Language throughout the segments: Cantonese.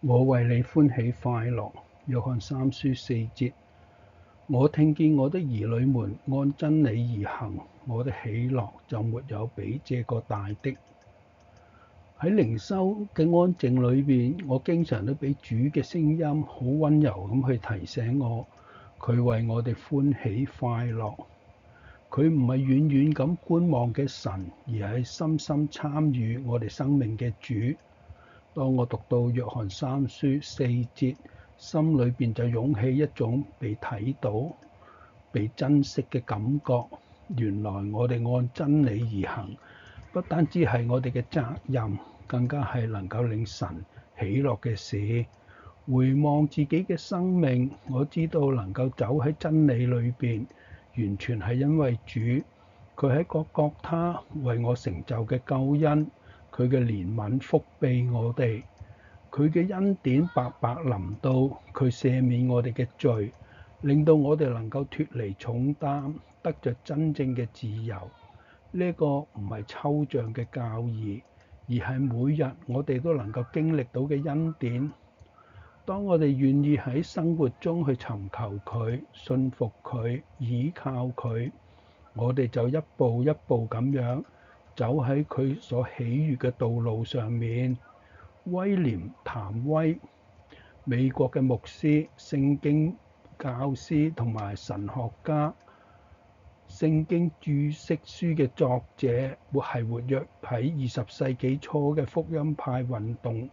我為你歡喜快樂。約翰三書4節。我聽見我的兒女們按真理而行，我的喜樂就沒有比這個大的。喺靈修嘅安靜裏邊，我經常都俾主嘅聲音好溫柔咁去提醒我，佢為我哋歡喜快樂。佢唔係遠遠咁觀望嘅神，而係深深參與我哋生命嘅主。當我讀到約翰三書4節，心裏邊就湧起一種被睇到、被珍惜嘅感覺。原來我哋按真理而行，不單止係我哋嘅責任，更加係能夠令神喜樂嘅事。回望自己嘅生命，我知道能夠走喺真理裏邊，完全係因為主，佢喺各各他為我成就嘅救恩，佢嘅憐憫覆庇我哋，佢嘅恩典白白臨到，佢赦免我哋嘅罪，令到我哋能夠脫離重擔，得着真正嘅自由。呢個唔係抽象嘅教義，而係每日我哋都能夠經歷到嘅恩典。當我哋願意喺生活中去尋求佢、信服佢、倚靠佢，我哋就一步一步咁樣走喺佢所喜悅嘅道路上面。威廉譚威，美國嘅牧師、聖經教師同埋神學家，聖經注釋書嘅作者，係活躍喺20世紀初嘅福音派運動，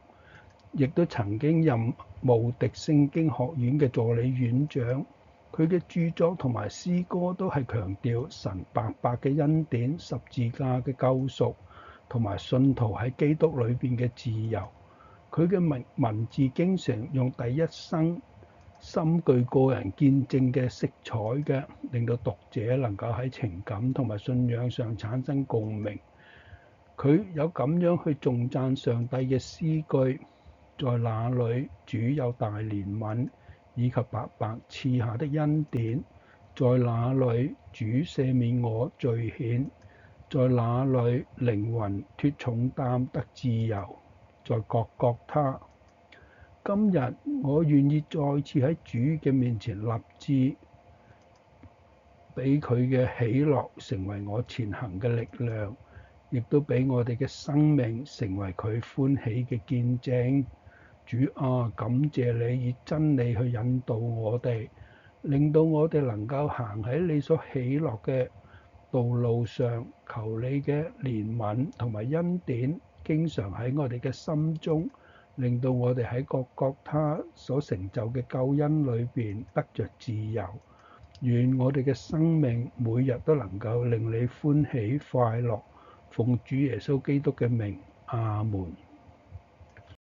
亦都曾經任慕迪聖經學院嘅助理院長。佢嘅著作同埋詩歌都係強調神白白嘅恩典、十字架嘅救贖，同埋信徒喺基督裏邊嘅自由。佢嘅文字經常用第一身深具個人見證嘅色彩嘅，令到讀者能夠喺情感同埋信仰上產生共鳴。佢有咁樣去頌讚上帝嘅詩句：在那裡主有大憐憫，以及白白賜下的恩典；在那裡主赦免我罪愆；在那裡靈魂脫重擔得自由。在各各他。今日我願意再次喺主嘅面前立志，俾佢嘅喜樂成為我前行嘅力量，亦都俾我哋嘅生命成為佢歡喜嘅見證。主啊，感謝你以真理去引導我哋，令到我哋能夠行喺你所喜樂嘅道路上。求你嘅憐憫同埋恩典經常喺我哋嘅心中，令到我哋喺各各他所成就嘅救恩裏邊得着自由。願我哋嘅生命每日都能夠令你歡喜快樂。奉主耶穌基督嘅名，阿門。